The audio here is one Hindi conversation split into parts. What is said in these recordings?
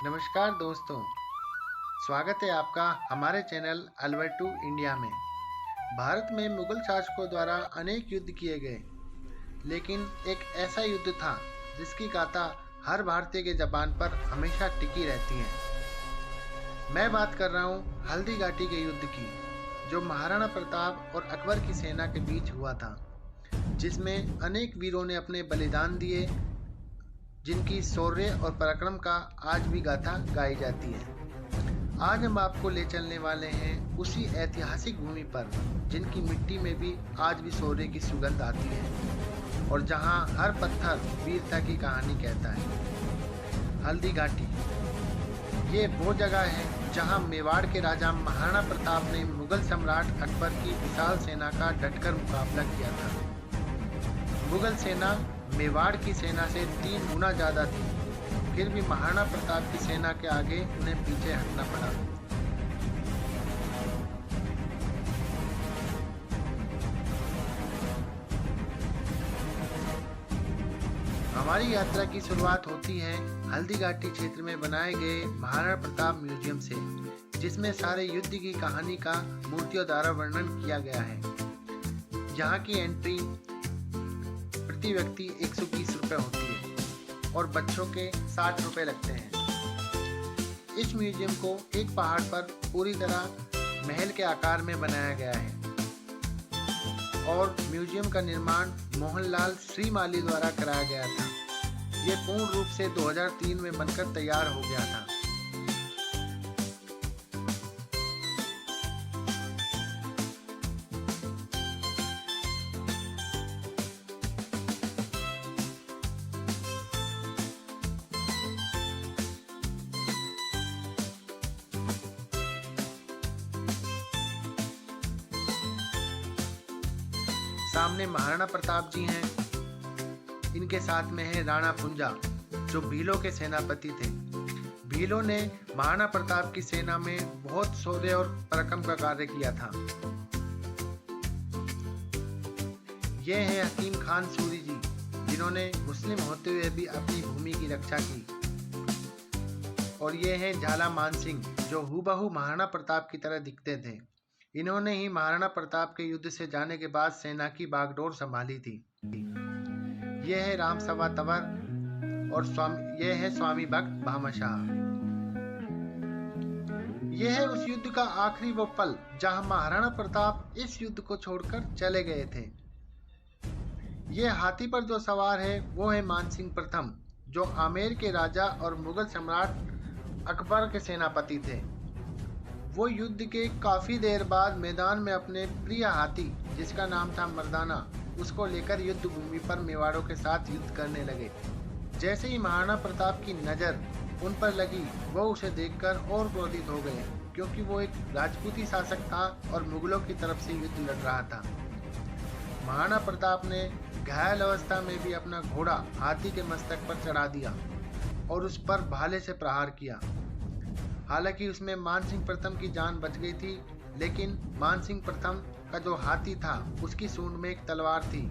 नमस्कार दोस्तों, स्वागत है आपका हमारे चैनल अल्बर्टू इंडिया में। भारत में मुगल शासकों द्वारा अनेक युद्ध किए गए, लेकिन एक ऐसा युद्ध था जिसकी गाथा हर भारतीय के जबान पर हमेशा टिकी रहती है। मैं बात कर रहा हूँ हल्दी घाटी के युद्ध की, जो महाराणा प्रताप और अकबर की सेना के बीच हुआ था, जिसमें अनेक वीरों ने अपने बलिदान दिए, जिनकी शौर्य और पराक्रम का आज भी गाथा गाई जाती है। आज हम आपको ले चलने वाले हैं उसी ऐतिहासिक भूमि पर, जिनकी मिट्टी में भी आज भी शौर्य की सुगंध आती है और जहां हर पत्थर वीरता की कहानी कहता है। हल्दी घाटी ये वो जगह है जहां मेवाड़ के राजा महाराणा प्रताप ने मुगल सम्राट अकबर की विशाल सेना का डटकर मुकाबला किया था। मुगल सेना मेवाड़ की सेना से 3 गुना ज्यादा थी, फिर भी महाराणा प्रताप की सेना के आगे उन्हें पीछे हटना पड़ा। हमारी यात्रा की शुरुआत होती है हल्दी घाटी क्षेत्र में बनाए गए महाराणा प्रताप म्यूजियम से, जिसमें सारे युद्ध की कहानी का मूर्तियों द्वारा वर्णन किया गया है। यहाँ की एंट्री प्रति व्यक्ति 120 रुपये होती है और बच्चों के 60 रुपये लगते हैं। इस म्यूजियम को एक पहाड़ पर पूरी तरह महल के आकार में बनाया गया है और म्यूजियम का निर्माण मोहनलाल श्रीमाली द्वारा कराया गया था। यह पूर्ण रूप से 2003 में बनकर तैयार हो गया था। सामने महाराणा प्रताप जी हैं, इनके साथ में है राणा पुंजा, जो भीलों के सेनापति थे। भीलों ने महाराणा प्रताप की सेना में बहुत शौर्य और पराक्रम का कार्य किया था। ये है हकीम खान सूरी जी, जिन्होंने मुस्लिम होते हुए भी अपनी भूमि की रक्षा की। और ये है झाला मानसिंह, जो हूबहू महाराणा प्रताप की तरह दिखते थे। इन्होंने ही महाराणा प्रताप के युद्ध से जाने के बाद सेना की बागडोर संभाली थी। यह है राम सभा तंवर और यह है स्वामी भक्त भामाशाह। यह है उस युद्ध का आखिरी वो पल जहां महाराणा प्रताप इस युद्ध को छोड़कर चले गए थे। यह हाथी पर जो सवार है वो है मानसिंह प्रथम, जो आमेर के राजा और मुगल सम्राट अकबर के सेनापति थे। वो युद्ध के काफी देर बाद मैदान में अपने प्रिय हाथी, जिसका नाम था मर्दाना, उसको लेकर युद्ध भूमि पर मेवाड़ों के साथ युद्ध करने लगे। जैसे ही महाराणा प्रताप की नजर उन पर लगी, वो उसे देखकर और क्रोधित हो गए, क्योंकि वो एक राजपूती शासक था और मुगलों की तरफ से युद्ध लड़ रहा था। महाराणा प्रताप ने घायल अवस्था में भी अपना घोड़ा हाथी के मस्तक पर चढ़ा दिया और उस पर भाले से प्रहार किया। हालांकि उसमें मानसिंह प्रथम की जान बच गई थी, लेकिन मानसिंह प्रथम का जो हाथी था उसकी सूंड में एक तलवार थी।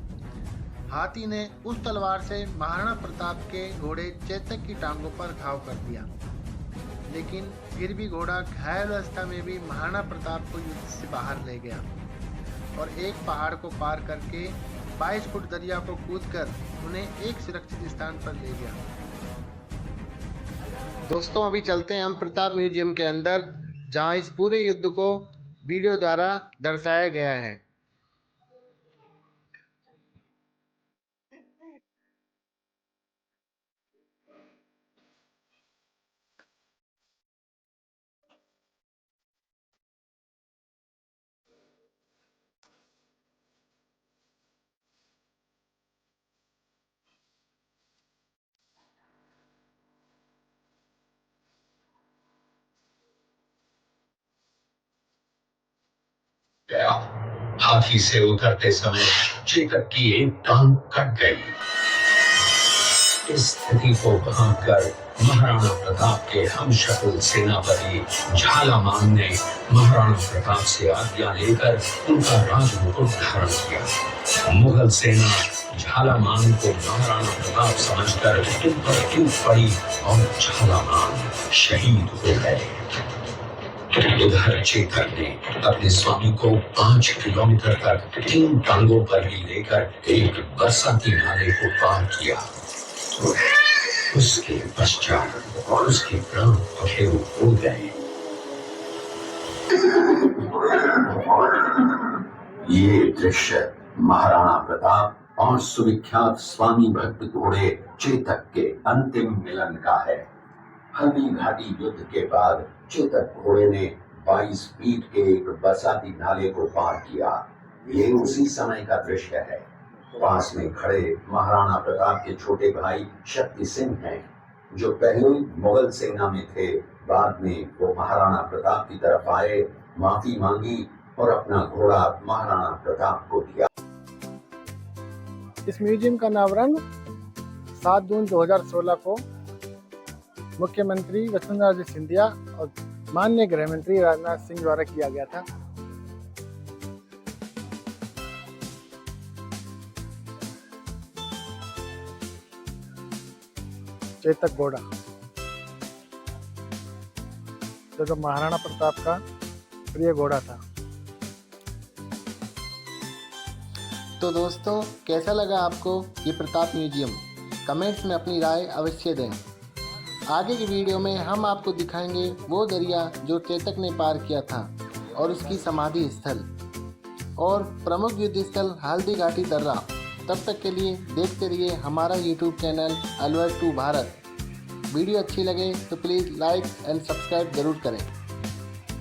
हाथी ने उस तलवार से महाराणा प्रताप के घोड़े चेतक की टांगों पर घाव कर दिया, लेकिन फिर भी घोड़ा घायल अवस्था में भी महाराणा प्रताप को युद्ध से बाहर ले गया और एक पहाड़ को पार करके 22 फुट दरिया को कूदकर उन्हें एक सुरक्षित स्थान पर ले गया। दोस्तों, अभी चलते हैं हम प्रताप म्यूजियम के अंदर, जहां इस पूरे युद्ध को वीडियो द्वारा दर्शाया गया है। गया। हाथी से उतरते समय चेतक की एक टांग कट गई। इस स्थिति को भांकर महाराणा प्रताप के हमशक्ल सेनापति झालामान ने महाराणा प्रताप से आज्ञा लेकर उनका राजमुकुट धारण किया। मुगल सेना झालामान को महाराणा प्रताप समझकर उन पर टूट पड़ी और झालामान शहीद हो गए। उधर चेतक ने अपने स्वामी को 5 किलोमीटर तक 3 टांगों पर ही लेकर एक बरसाती नाले को पार किया। उसके पश्चात उसके प्राण पखेरु हो गए। ये दृश्य महाराणा प्रताप और सुविख्यात स्वामी भक्त घोड़े चेतक के अंतिम मिलन का है। हल्दी घाटी युद्ध के बाद चेतक घोड़े ने 22 फीट के एक बरसाती नाले को पार किया। ये उसी समय का दृश्य है। पास में खड़े महाराणा प्रताप के छोटे भाई शक्ति सिंह हैं, जो पहले मुगल सेना में थे। बाद में वो महाराणा प्रताप की तरफ आए, माफी मांगी और अपना घोड़ा महाराणा प्रताप को दिया। इस म्यूजियम का अनावरण 7 जून 2016 को मुख्यमंत्री वसुंधरा राजे सिंधिया और माननीय गृह मंत्री राजनाथ सिंह द्वारा किया गया था। चेतक घोड़ा जो महाराणा प्रताप का प्रिय घोड़ा था। तो दोस्तों, कैसा लगा आपको ये प्रताप म्यूजियम? कमेंट्स में अपनी राय अवश्य दें। आगे की वीडियो में हम आपको दिखाएंगे वो दरिया जो चेतक ने पार किया था और उसकी समाधि स्थल और प्रमुख युद्ध स्थल हल्दी घाटी दर्रा। तब तक के लिए देखते रहिए हमारा YouTube channel Alwar 2 Bharat. Video अच्छी लगे तो प्लीज़ लाइक एंड सब्सक्राइब ज़रूर करें।